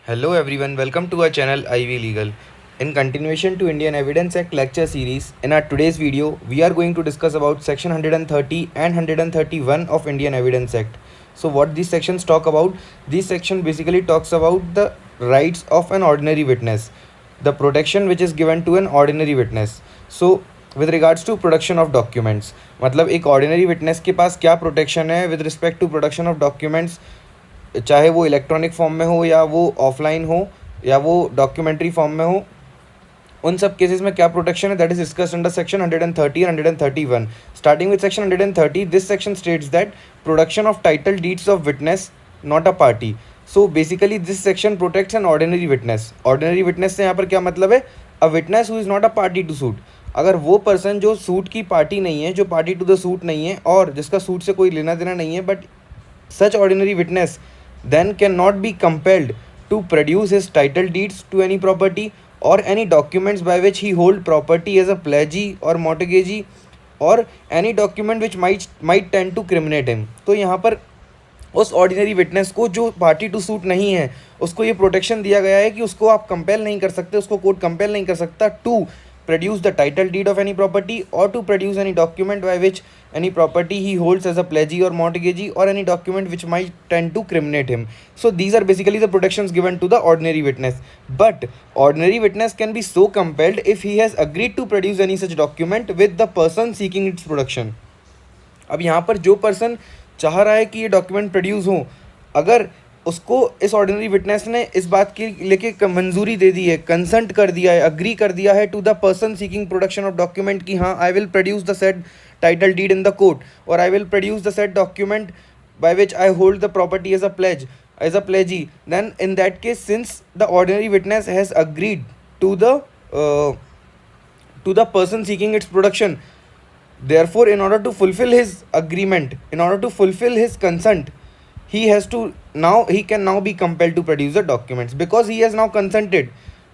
Hello everyone, welcome to our channel Ivy Legal. In continuation to Indian Evidence Act lecture series, in our today's video, we are going to discuss about section 130 and 131 of Indian Evidence Act. So what these sections talk about? This section basically talks about the rights of an ordinary witness, the protection which is given to an ordinary witness. So with regards to production of documents, मतलब एक ordinary witness के पास क्या protection है with respect to production of documents, चाहे वो electronic form में हो या वो ऑफलाइन हो या वो डॉक्यूमेंट्री फॉर्म में हो, उन सब केसेस में क्या प्रोटेक्शन है, that is discussed under section 130 and 131. Starting with section 130, this section states that production of title deeds of witness not a party. So basically this section protects an ordinary witness. Ordinary witness से यहाँ पर क्या मतलब है? A witness who is not a party to suit. अगर वो person जो suit की पार्टी नहीं है, जो पार्टी टू द सूट नहीं है और जिसका सूट से कोई लेना देना नहीं है, but such ordinary witness then cannot be compelled to produce his title deeds to any property or any documents by which he hold property as a pledgee or mortgagee or any document which might tend to criminate him. तो यहाँ पर उस ordinary witness को जो party to suit नहीं है उसको ये प्रोटेक्शन दिया गया है कि उसको आप कंपेल नहीं कर सकते, उसको कोर्ट कंपेल नहीं कर सकता to produce the title deed of any property or to produce any document by which any property he holds as a pledgee or mortgagee or any document which might tend to criminate him. So these are basically the protections given to the ordinary witness. But ordinary witness can be so compelled if he has agreed to produce any such document with the person seeking its production. अब यहाँ पर जो person चाह रहा है कि ये document produce हो, अगर उसको इस ऑर्डिनरी विटनेस ने इस बात की लेके मंजूरी दे दी है, कंसेंट कर दिया है, अग्री कर दिया है to the person seeking production of document कि हाँ I will produce the said title deed in the court और I will produce the said document by which I hold the property as a pledge, as a pledgee, then in that case, since the ordinary witness has agreed to the person seeking its production, therefore in order to fulfill his agreement, in order to fulfill his consent, he can now be compelled to produce the documents because he has now consented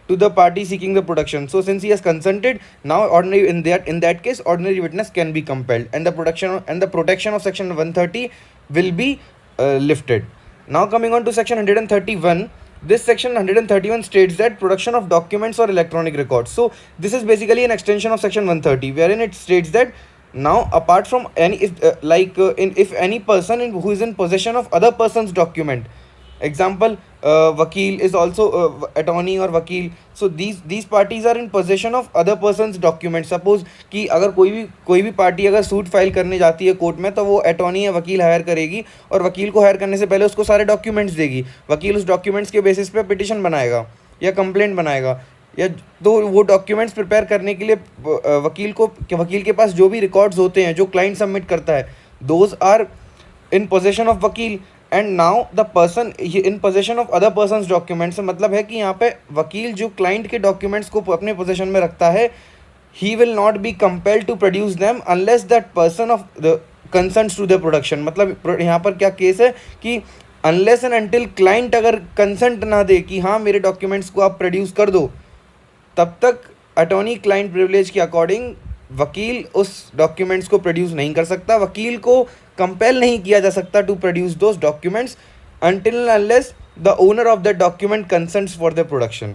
to the party seeking the production. So since he has consented, now ordinary in that case ordinary witness can be compelled and the protection of section 130 will be lifted. Now coming on to section 131, this section 131 states that production of documents or electronic records. So this is basically an extension of section 130 wherein it states that now apart from any if any person who is in possession of other person's document, example vakil is also attorney or vakil, so these parties are in possession of other person's documents. Suppose कि अगर कोई भी party अगर suit file करने जाती है court में तो वो अटॉर्नी या वकील हायर करेगी और वकील को हायर करने से पहले उसको सारे डॉक्यूमेंट्स देगी. वकील उस डॉक्यूमेंट्स के बेसिस पे पिटिशन बनाएगा या कंप्लेंट बनाएगा, या तो वो डॉक्यूमेंट्स प्रिपेयर करने के लिए वकील के पास जो भी रिकॉर्ड्स होते हैं जो क्लाइंट सबमिट करता है, those are in possession of वकील and now the person in possession of other persons documents. मतलब है कि यहाँ पे वकील जो क्लाइंट के डॉक्यूमेंट्स को अपने पोजेशन में रखता है, he will not be compelled to produce them unless that person of the consents to the production. मतलब यहाँ पर क्या केस है कि अनलेस एंड अनटिल क्लाइंट अगर कंसेंट ना दे कि हाँ मेरे डॉक्यूमेंट्स को आप प्रोड्यूस कर दो, तब तक अटॉर्नी क्लाइंट प्रिविलेज के अकॉर्डिंग वकील उस डॉक्यूमेंट्स को प्रोड्यूस नहीं कर सकता. वकील को कंपेल नहीं किया जा सकता to produce those documents until unless the owner of that document consents for their production.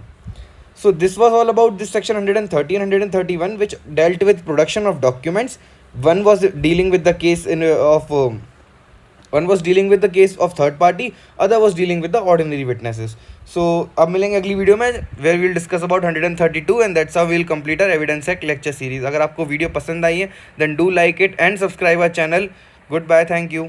So this was all about this section 130 and 131 which dealt with production of documents. One was dealing with the case of third party, other was dealing with the ordinary witnesses. So अब मिलेंगे अगली video में where we'll discuss about 132 and that's how we'll complete our Evidence Act lecture series. अगर आपको video पसंद आई है then do like it and subscribe our channel. Goodbye, thank you.